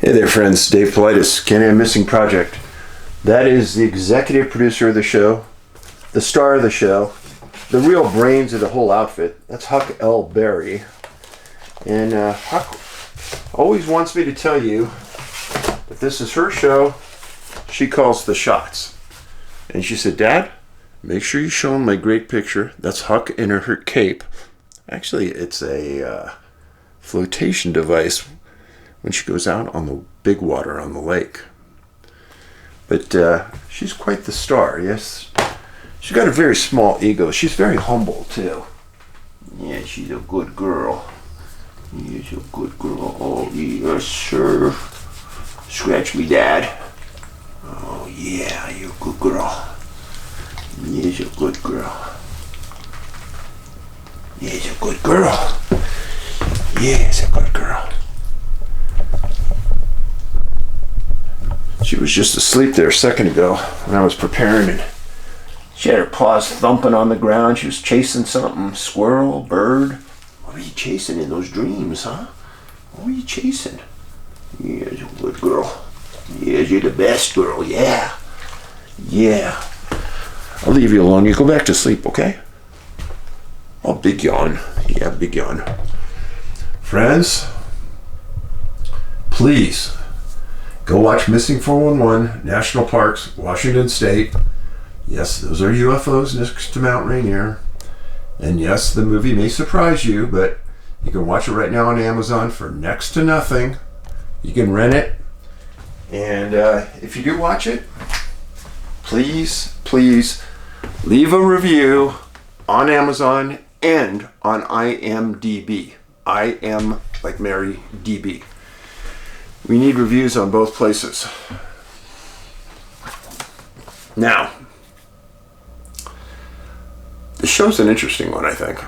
Hey there, friends. Dave Paulides, Canada Missing Project. That is the executive producer of the show, the star of the show, the real brains of the whole outfit. That's Huck L. Berry. And Huck always wants me to tell you that this is her show. She calls the shots. And she said, Dad, make sure you show him my great picture. That's Huck in her cape. Actually, it's a flotation device when she goes out on the big water on the lake. But she's quite the star, yes. She's got a very small ego. She's very humble, too. Yeah, she's a good girl. She's a good girl. Oh, yes, sir. Scratch me, Dad. Oh, yeah, you're a good girl. Yes, a good girl. Yes, a good girl. Yes, a good girl. She was just asleep there a second ago when I was preparing, and she had her paws thumping on the ground. She was chasing something. Squirrel, bird. What were you chasing in those dreams, huh? What were you chasing? Yeah, you're a good girl. Yeah, you're the best girl, yeah. Yeah. I'll leave you alone. You go back to sleep, okay? Oh, big yawn. Yeah, big yawn. Friends, please go watch Missing 411, National Parks, Washington State. Yes, those are UFOs next to Mount Rainier. And yes, the movie may surprise you, but you can watch it right now on Amazon for next to nothing. You can rent it. And if you do watch it, please leave a review on Amazon and on IMDb. I am like Mary DB. We need reviews on both places. Now, the show's an interesting one, I think.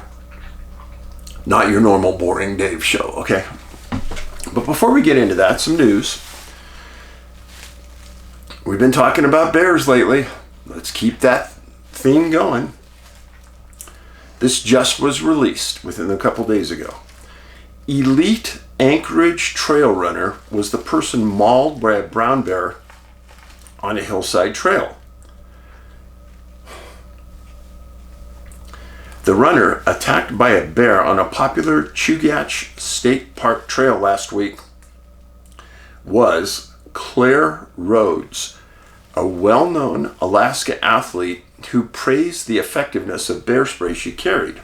Not your normal boring Dave show, okay? But before we get into that, some news. We've been talking about bears lately. Let's keep that theme going. This just was released within a couple days ago. Elite Anchorage trail runner was the person mauled by a brown bear on a hillside trail. The runner, attacked by a bear on a popular Chugach State Park trail last week, was Claire Rhodes, a well-known Alaska athlete who praised the effectiveness of bear spray she carried.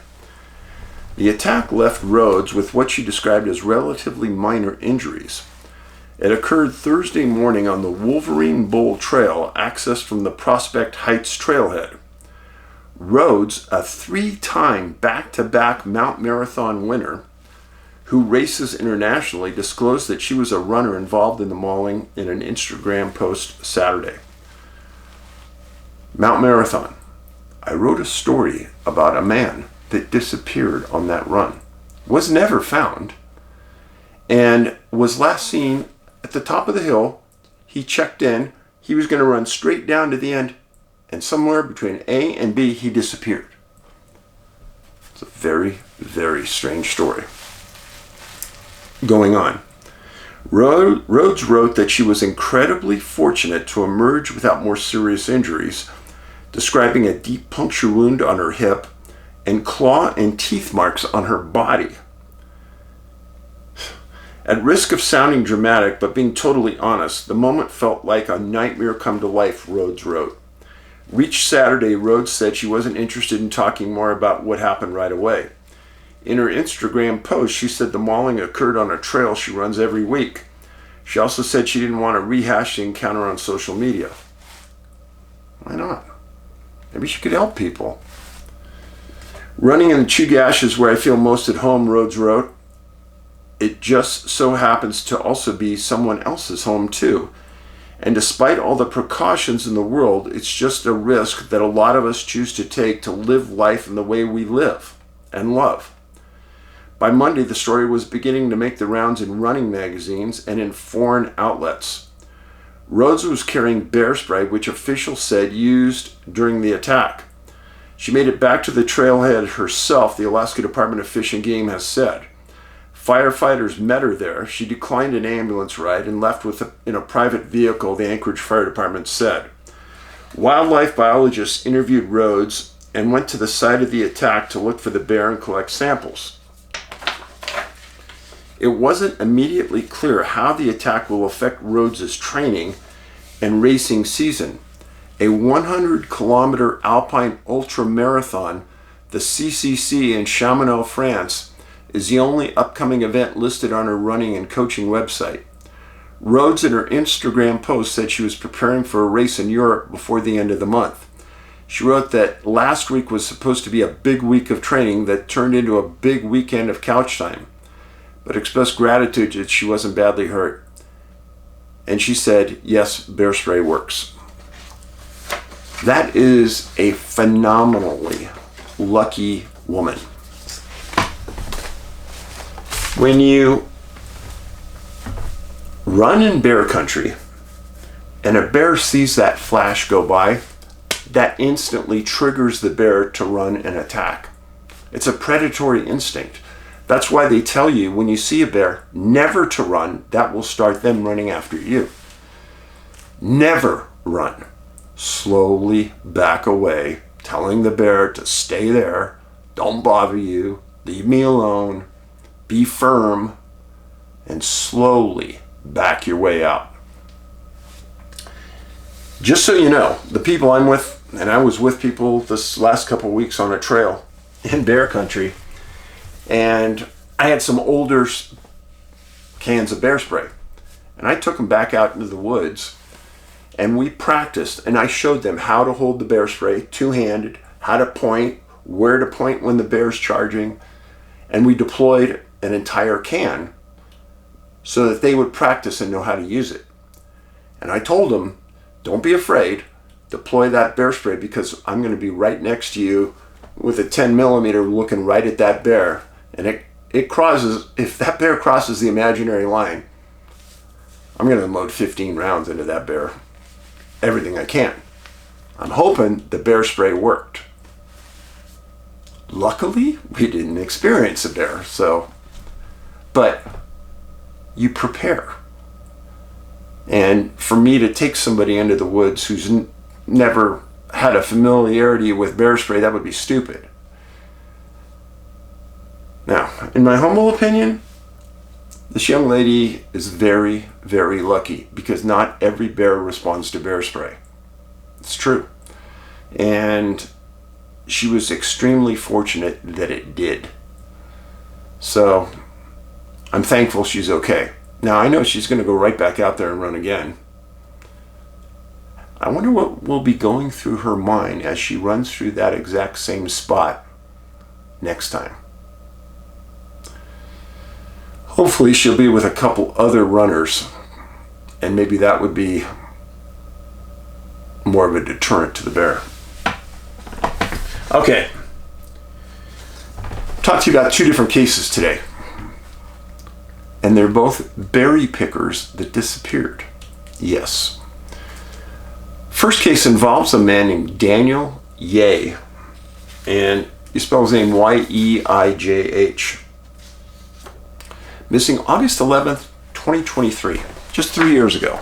The attack left Rhodes with what she described as relatively minor injuries. It occurred Thursday morning on the Wolverine Bowl Trail, accessed from the Prospect Heights trailhead. Rhodes, a 3-time back-to-back Mount Marathon winner who races internationally, disclosed that she was a runner involved in the mauling in an Instagram post Saturday. Mount Marathon. I wrote a story about a man that disappeared on that run, was never found, and was last seen at the top of the hill. He checked in. He was going to run straight down to the end, and somewhere between A and B, he disappeared. It's a very, very strange story going on. Rhodes wrote that she was incredibly fortunate to emerge without more serious injuries, describing a deep puncture wound on her hip and claw and teeth marks on her body. At risk of sounding dramatic, but being totally honest, the moment felt like a nightmare come to life, Rhodes wrote. Reached Saturday, Rhodes said she wasn't interested in talking more about what happened right away. In her Instagram post, she said the mauling occurred on a trail she runs every week. She also said she didn't want to rehash the encounter on social media. Why not? Maybe she could help people. Running in the Chugach is where I feel most at home, Rhodes wrote. It just so happens to also be someone else's home too. And despite all the precautions in the world, it's just a risk that a lot of us choose to take to live life in the way we live and love. By Monday, the story was beginning to make the rounds in running magazines and in foreign outlets. Rhodes was carrying bear spray, which officials said used during the attack. She made it back to the trailhead herself, the Alaska Department of Fish and Game has said. Firefighters met her there. She declined an ambulance ride and left in a private vehicle, the Anchorage Fire Department said. Wildlife biologists interviewed Rhodes and went to the site of the attack to look for the bear and collect samples. It wasn't immediately clear how the attack will affect Rhodes' training and racing season. A 100-kilometer alpine ultramarathon, the CCC in Chamonix, France, is the only upcoming event listed on her running and coaching website. Rhodes in her Instagram post said she was preparing for a race in Europe before the end of the month. She wrote that last week was supposed to be a big week of training that turned into a big weekend of couch time, but expressed gratitude that she wasn't badly hurt. And she said, yes, bear spray works. That is a phenomenally lucky woman. When you run in bear country and a bear sees that flash go by, that instantly triggers the bear to run and attack. It's a predatory instinct. That's why they tell you when you see a bear never to run. That will start them running after you. Never run. Slowly back away, telling the bear to stay there, don't bother you, leave me alone. Be firm and slowly back your way out. Just so you know, the people I'm with, and I was with people this last couple of weeks on a trail in bear country, and I had some older cans of bear spray, and I took them back out into the woods, and we practiced, and I showed them how to hold the bear spray two-handed, how to point, where to point when the bear's charging, and we deployed an entire can so that they would practice and know how to use it. And I told them, don't be afraid, deploy that bear spray because I'm going to be right next to you with a 10 millimeter looking right at that bear. And it crosses, if that bear crosses the imaginary line, I'm going to load 15 rounds into that bear. Everything I can. I'm hoping the bear spray worked. Luckily, we didn't experience a bear, but you prepare. And for me to take somebody into the woods who's never had a familiarity with bear spray, that would be stupid. Now, in my humble opinion, this young lady is very, very lucky because not every bear responds to bear spray. It's true. And she was extremely fortunate that it did. So I'm thankful she's okay. Now I know she's going to go right back out there and run again. I wonder what will be going through her mind as she runs through that exact same spot next time. Hopefully she'll be with a couple other runners, and maybe that would be more of a deterrent to the bear. Okay. Talk to you about two different cases today. And they're both berry pickers that disappeared. Yes. First case involves a man named Daniel Yeigh. And you spell his name Yeijh. Missing August 11th, 2023. Just 3 years ago.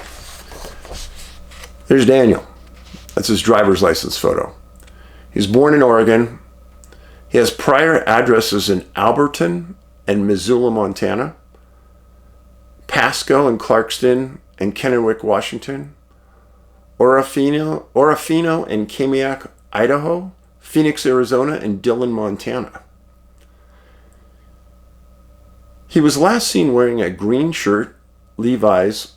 There's Daniel. That's his driver's license photo. He's born in Oregon. He has prior addresses in Alberton and Missoula, Montana, Pasco and Clarkston and Kennewick, Washington, Orofino and Kamiak, Idaho, Phoenix, Arizona, and Dillon, Montana. He was last seen wearing a green shirt, Levi's,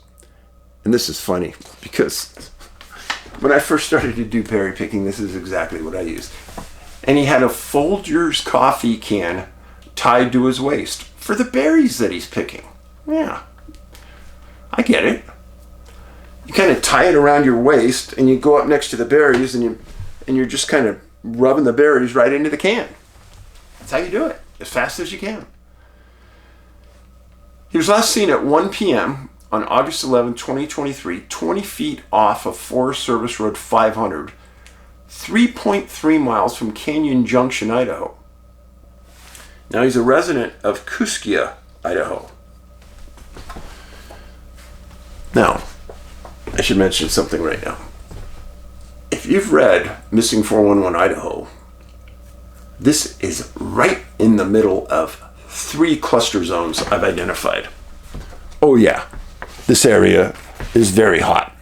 and this is funny because when I first started to do berry picking, this is exactly what I used. And he had a Folgers coffee can tied to his waist for the berries that he's picking. Yeah, I get it. You kind of tie it around your waist and you go up next to the berries and you're just kind of rubbing the berries right into the can. That's how you do it, as fast as you can. He was last seen at 1 p.m. on August 11, 2023, 20 feet off of Forest Service Road 500, 3.3 miles from Canyon Junction, Idaho. Now he's a resident of Kuskia, Idaho. Now, I should mention something right now. If you've read Missing 411 Idaho, this is right in the middle of 3 cluster zones I've identified. Oh yeah, this area is very hot.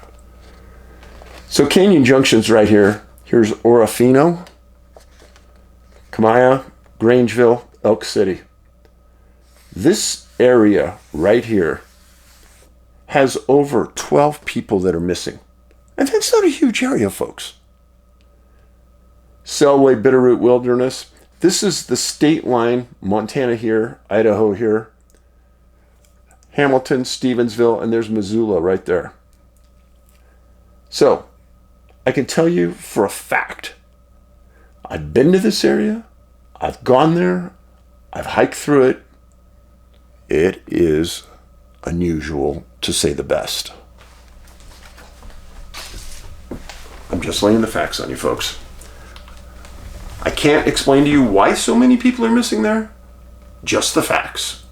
So Canyon Junction's right here. Here's Orofino, Kamaya, Grangeville, Elk City. This area right here has over 12 people that are missing. And that's not a huge area, folks. Selway, Bitterroot Wilderness. This is the state line. Montana here, Idaho here. Hamilton, Stevensville, and there's Missoula right there. So, I can tell you for a fact, I've been to this area, I've gone there, I've hiked through it. It is unusual, to say the best. I'm just laying the facts on you, folks. I can't explain to you why so many people are missing there. Just the facts.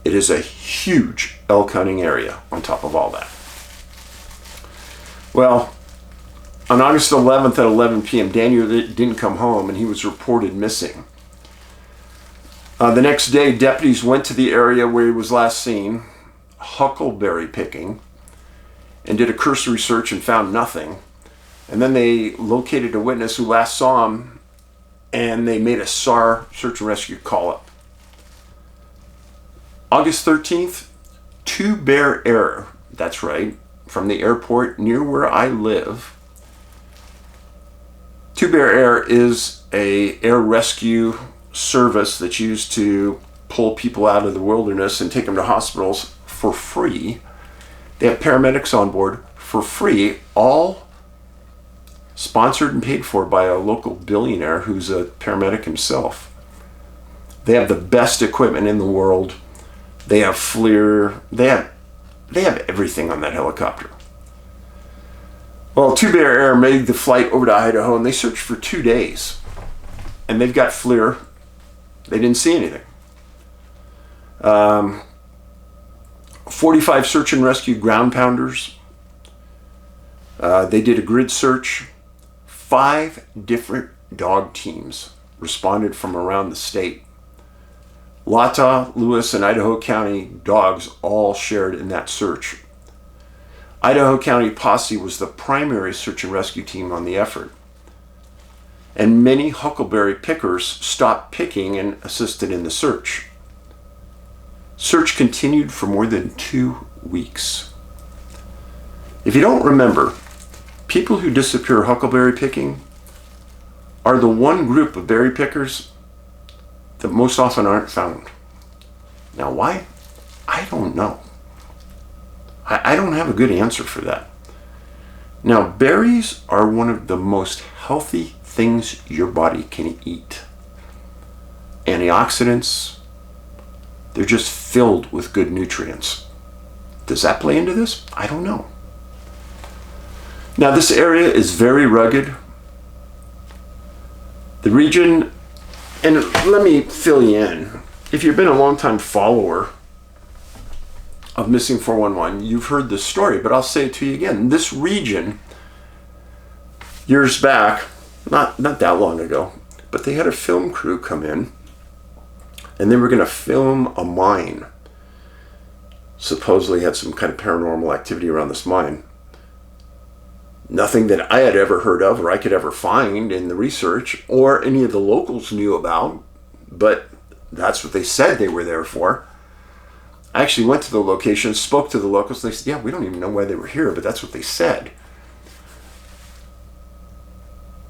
It is a huge elk hunting area on top of all that. Well, on August 11th at 11 p.m., Daniel didn't come home and he was reported missing. The next day, deputies went to the area where he was last seen, huckleberry picking, and did a cursory search and found nothing. And then they located a witness who last saw him, and they made a SAR, search and rescue, call up. August 13th, Two Bear Air, that's right, from the airport near where I live. Two Bear Air is a air rescue service that's used to pull people out of the wilderness and take them to hospitals for free. They have paramedics on board for free, all sponsored and paid for by a local billionaire who's a paramedic himself. They have the best equipment in the world. They have FLIR. They have everything on that helicopter. Well, Two Bear Air made the flight over to Idaho, and they searched for 2 days. And they've got FLIR. They didn't see anything. 45 search and rescue ground pounders. They did a grid search. 5 different dog teams responded from around the state. Latah, Lewis, and Idaho County dogs all shared in that search. Idaho County Posse was the primary search and rescue team on the effort. And many huckleberry pickers stopped picking and assisted in the search. Search continued for more than 2 weeks. If you don't remember, people who disappear huckleberry picking are the one group of berry pickers that most often aren't found. Now why? I don't know. I don't have a good answer for that. Now, berries are one of the most healthy things your body can eat. Antioxidants, they're just filled with good nutrients. Does that play into this? I don't know. Now, this area is very rugged. The region, and let me fill you in. If you've been a long-time follower of Missing 411, you've heard this story, but I'll say it to you again. This region, years back, not that long ago, but they had a film crew come in, and they were going to film a mine. Supposedly had some kind of paranormal activity around this mine. Nothing that I had ever heard of or I could ever find in the research or any of the locals knew about, but that's what they said they were there for. I actually went to the location, spoke to the locals. They said, yeah, we don't even know why they were here, but that's what they said.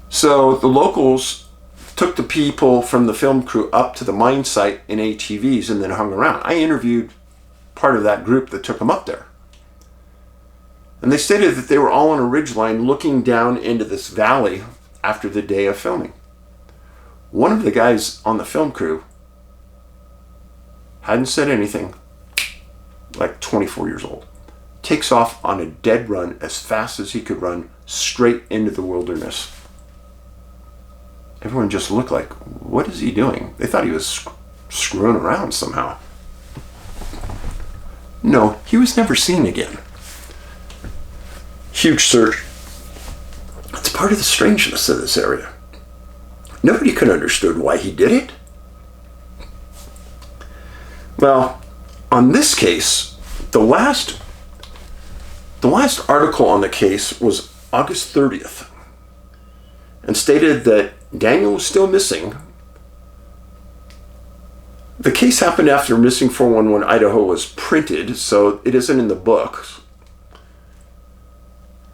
So the locals took the people from the film crew up to the mine site in ATVs and then hung around. I interviewed part of that group that took them up there. And they stated that they were all on a ridgeline looking down into this valley after the day of filming. One of the guys on the film crew hadn't said anything, like 24 years old, takes off on a dead run as fast as he could run straight into the wilderness. Everyone just looked like, what is he doing? They thought he was screwing around somehow. No, he was never seen again. Huge search. It's part of the strangeness of this area. Nobody could understand why he did it. Well, on this case, the last article on the case was August 30th and stated that Daniel was still missing. The case happened after Missing 411 Idaho was printed, so it isn't in the books.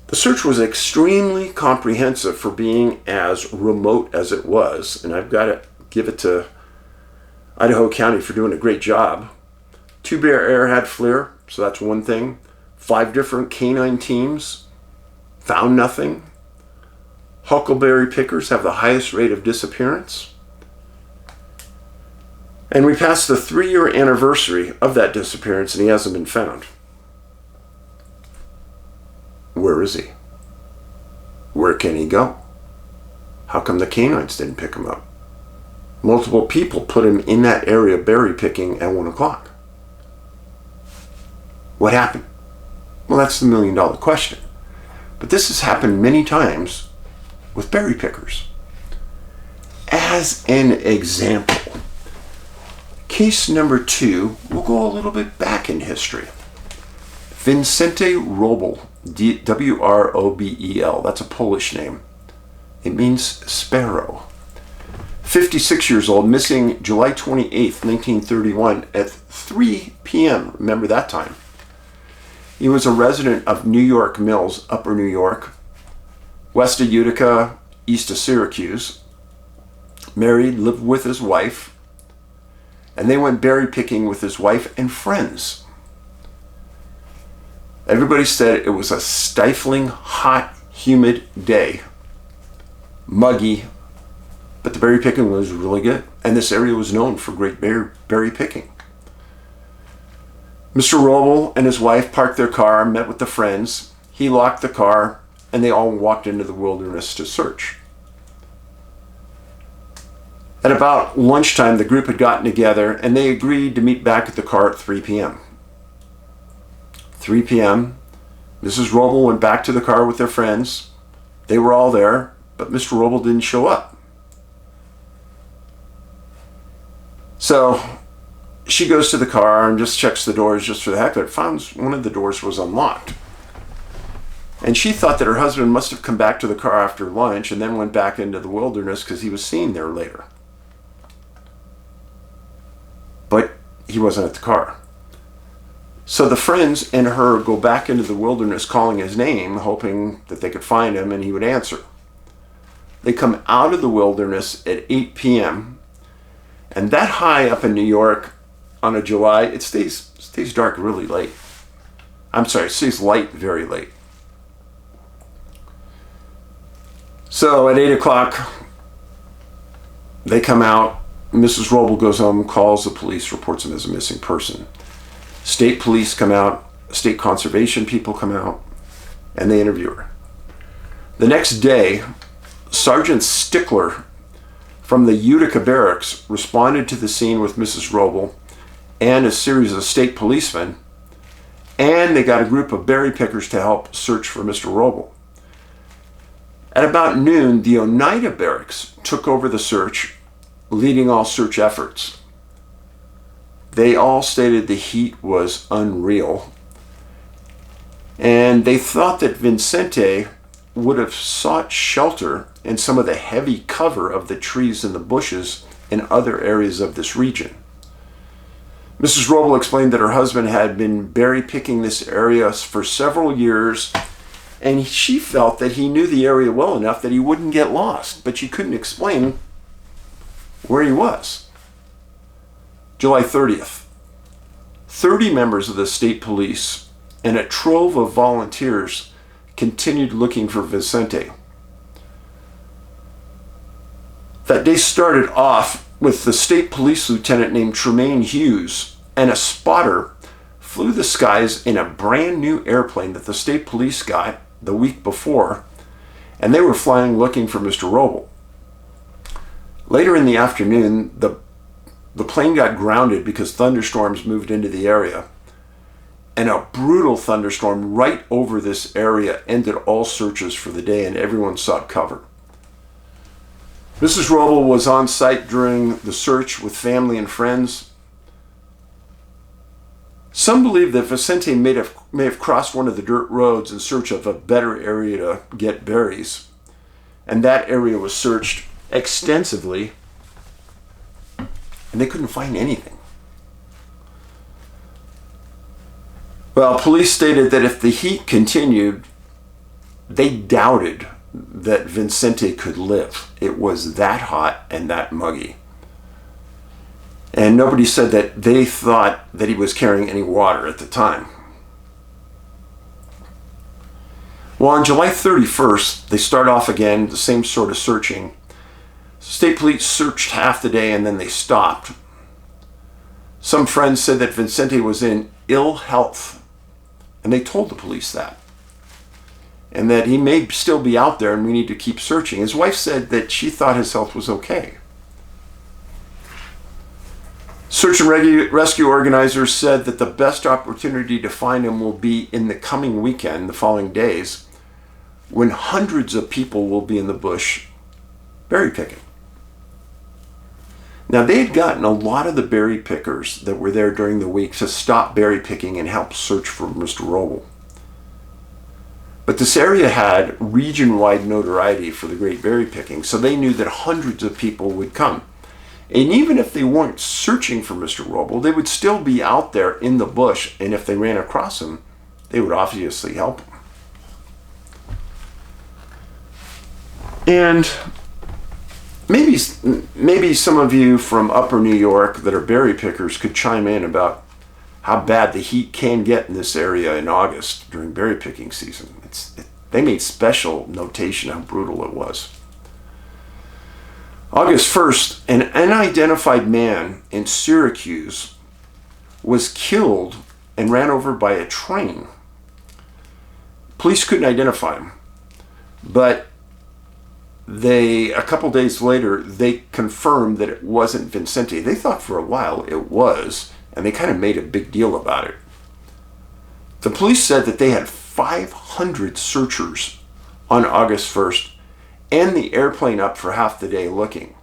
The search was extremely comprehensive for being as remote as it was, and I've got to give it to Idaho County for doing a great job. 2-bear airhead FLIR, so that's one thing. 5 different canine teams found nothing. Huckleberry pickers have the highest rate of disappearance. And we passed the 3-year anniversary of that disappearance, and he hasn't been found. Where is he? Where can he go? How come the canines didn't pick him up? Multiple people put him in that area berry picking at 1 o'clock. What happened? Well, that's the million-dollar question. But this has happened many times with berry pickers. As an example, case number 2, we'll go a little bit back in history. Vincenti Wrobel, W-R-O-B-E-L. That's a Polish name. It means sparrow. 56 years old, missing July 28th, 1931 at 3 p.m. Remember that time. He was a resident of New York Mills, Upper New York, west of Utica, east of Syracuse. Married, lived with his wife, and they went berry picking with his wife and friends. Everybody said it was a stifling, hot, humid day. Muggy, but the berry picking was really good, and this area was known for great berry picking. Mr. Wrobel and his wife parked their car, met with the friends. He locked the car, and they all walked into the wilderness to search. At about lunchtime, the group had gotten together, and they agreed to meet back at the car at 3 p.m. 3 p.m., Mrs. Wrobel went back to the car with their friends. They were all there, but Mr. Wrobel didn't show up. So she goes to the car and just checks the doors just for the heck of it. Found one of the doors was unlocked. And she thought that her husband must have come back to the car after lunch and then went back into the wilderness because he was seen there later. But he wasn't at the car. So the friends and her go back into the wilderness calling his name, hoping that they could find him and he would answer. They come out of the wilderness at 8 p.m. And that high up in New York on a July, it stays dark really late. I'm sorry, it stays light very late. So at 8 o'clock, they come out. Mrs. Wrobel goes home, calls the police, reports him as a missing person. State police come out, state conservation people come out, and they interview her. The next day, Sergeant Stickler from the Utica barracks responded to the scene with Mrs. Wrobel and a series of state policemen, and they got a group of berry pickers to help search for Mr. Wrobel. At about noon, the Oneida barracks took over the search, leading all search efforts. They all stated the heat was unreal, and they thought that Vincenti would have sought shelter in some of the heavy cover of the trees and the bushes in other areas of this region. Mrs. Wrobel explained that her husband had been berry picking this area for several years, and she felt that he knew the area well enough that he wouldn't get lost, but she couldn't explain where he was. July 30th, 30 members of the state police and a trove of volunteers continued looking for Vincenti. That day started off with the state police lieutenant named Tremaine Hughes, and a spotter flew the skies in a brand new airplane that the state police got the week before, and they were flying looking for Mr. Wrobel. Later in the afternoon, the plane got grounded because thunderstorms moved into the area, and a brutal thunderstorm right over this area ended all searches for the day, and everyone sought cover. Mrs. Wrobel was on site during the search with family and friends. Some believe that Vincenti may have crossed one of the dirt roads in search of a better area to get berries, and that area was searched extensively, and they couldn't find anything. Well, police stated that if the heat continued, they doubted that Vincenti could live. It was that hot and that muggy. And nobody said that they thought that he was carrying any water at the time. Well, on July 31st, they start off again, the same sort of searching. State police searched half the day and then they stopped. Some friends said that Vincenti was in ill health, and they told the police that. And that he may still be out there and we need to keep searching. His wife said that she thought his health was okay. Search and rescue organizers said that the best opportunity to find him will be in the coming weekend, the following days, when hundreds of people will be in the bush berry picking. Now, they had gotten a lot of the berry pickers that were there during the week to stop berry picking and help search for Mr. Wrobel. But this area had region-wide notoriety for the great berry picking, so they knew that hundreds of people would come. And even if they weren't searching for Mr. Wrobel, they would still be out there in the bush, and if they ran across him, they would obviously help him. And maybe some of you from upper New York that are berry pickers could chime in about how bad the heat can get in this area in August during berry picking season. They made special notation how brutal it was. August 1st, an unidentified man in Syracuse was killed and ran over by a train. Police couldn't identify him, but a couple days later, they confirmed that it wasn't Vincenti. They thought for a while it was, and they kind of made a big deal about it. The police said that they had 500 searchers on August 1st and the airplane up for half the day looking.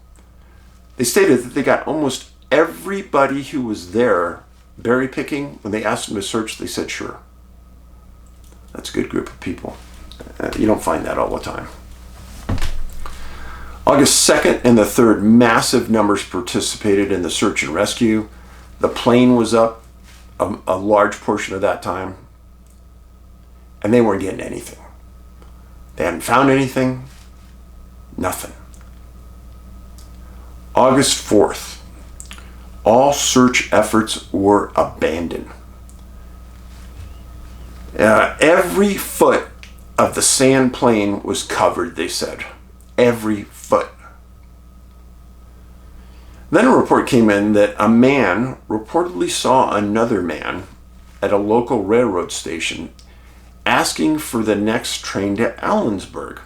They stated that they got almost everybody who was there berry picking. When they asked them to search, they said sure. That's a good group of people. You don't find that all the time. August 2nd and the 3rd, massive numbers participated in the search and rescue. The plane was up a large portion of that time, and they weren't getting anything. They hadn't found anything, nothing. August 4th, all search efforts were abandoned. Every foot of the sand plane was covered, they said. Every foot. Then a report came in that a man reportedly saw another man at a local railroad station asking for the next train to Allensburg.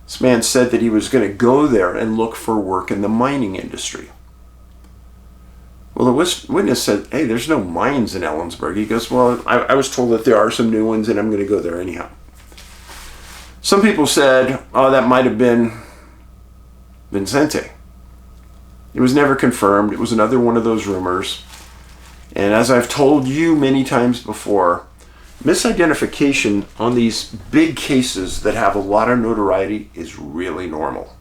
This man said that he was going to go there and look for work in the mining industry. Well, the witness said, hey, there's no mines in Allensburg. He goes, well, I was told that there are some new ones and I'm going to go there anyhow. Some people said, oh, that might have been Vincenti. It was never confirmed. It was another one of those rumors. And as I've told you many times before, misidentification on these big cases that have a lot of notoriety is really normal,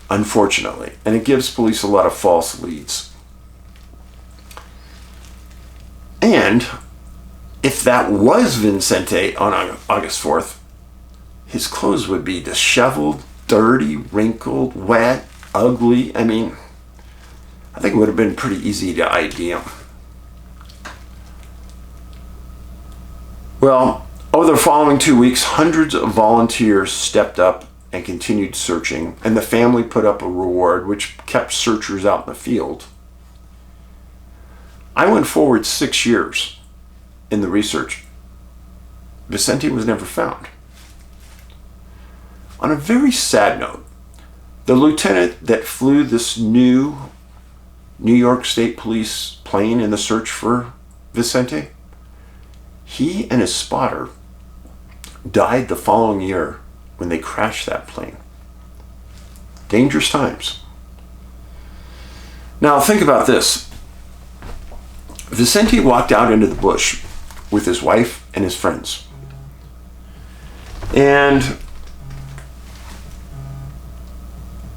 unfortunately. And it gives police a lot of false leads. And if that was Vincenti on August 4th, his clothes would be disheveled, dirty, wrinkled, wet, ugly. I mean, I think it would have been pretty easy to ID him. Well, over the following 2 weeks, hundreds of volunteers stepped up and continued searching, and the family put up a reward which kept searchers out in the field. I went forward 6 years in the research. Vincenti was never found. On a very sad note, the lieutenant that flew this new New York State Police plane in the search for Vincenti, he and his spotter died the following year when they crashed that plane. Dangerous times. Now think about this. Vincenti walked out into the bush with his wife and his friends. And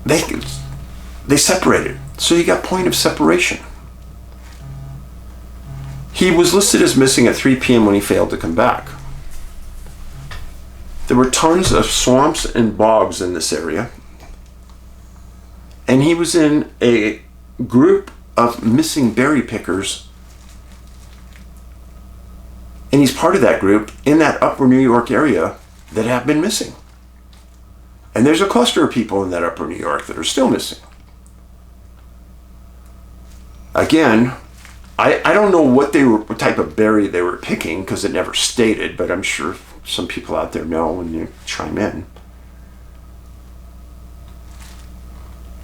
they separated. So you got point of separation. He was listed as missing at 3 p.m. when he failed to come back. There were tons of swamps and bogs in this area. And he was in a group of missing berry pickers. And he's part of that group in that upper New York area that have been missing. And there's a cluster of people in that upper New York that are still missing. Again, I don't know what type of berry they were picking because it never stated, but I'm sure some people out there know when you chime in.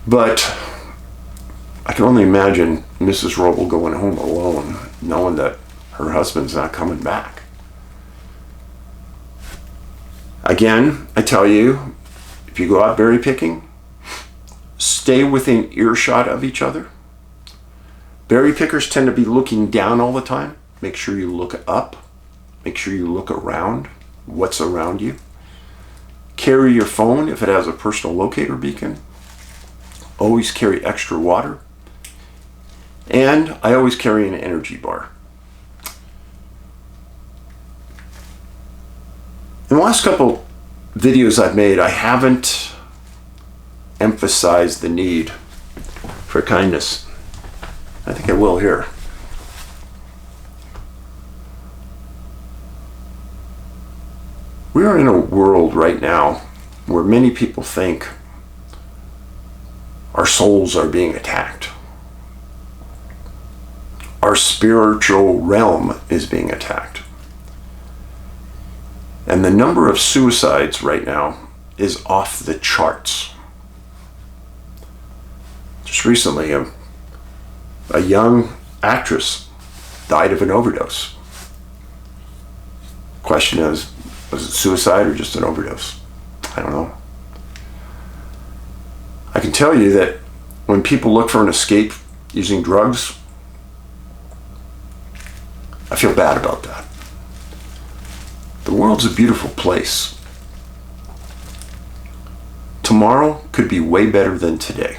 But I can only imagine Mrs. Wrobel going home alone, knowing that her husband's not coming back. Again, I tell you, if you go out berry picking, stay within earshot of each other. Berry pickers tend to be looking down all the time. Make sure you look up. Make sure you look around. What's around you? Carry your phone if it has a personal locator beacon. Always carry extra water. And I always carry an energy bar. In the last couple videos I've made, I haven't emphasized the need for kindness. I think I will here. We are in a world right now where many people think our souls are being attacked. Our spiritual realm is being attacked. And the number of suicides right now is off the charts. Just recently, a young actress died of an overdose. Question is, was it suicide or just an overdose? I don't know. I can tell you that when people look for an escape using drugs, I feel bad about that. The world's a beautiful place. Tomorrow could be way better than today.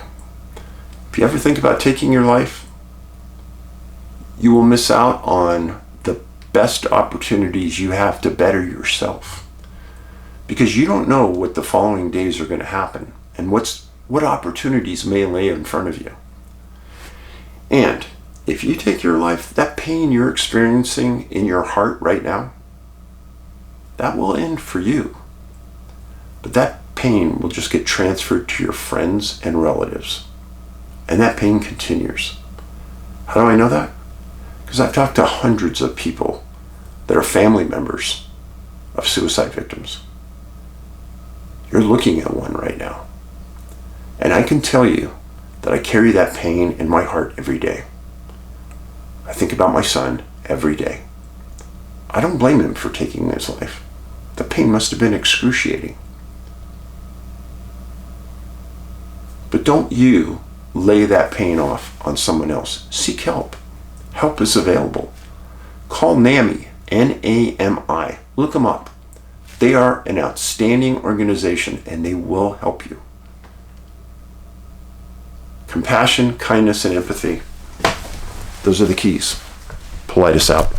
If you ever think about taking your life, you will miss out on the best opportunities you have to better yourself. Because you don't know what the following days are going to happen and what opportunities may lay in front of you. And if you take your life, that pain you're experiencing in your heart right now, that will end for you. But that pain will just get transferred to your friends and relatives. And that pain continues. How do I know that? Because I've talked to hundreds of people that are family members of suicide victims. You're looking at one right now. And I can tell you that I carry that pain in my heart every day. I think about my son every day. I don't blame him for taking his life. The pain must have been excruciating. But don't you lay that pain off on someone else. Seek help. Help is available. Call NAMI, N-A-M-I. Look them up. They are an outstanding organization and they will help you. Compassion, kindness, and empathy. Those are the keys. Paulides out.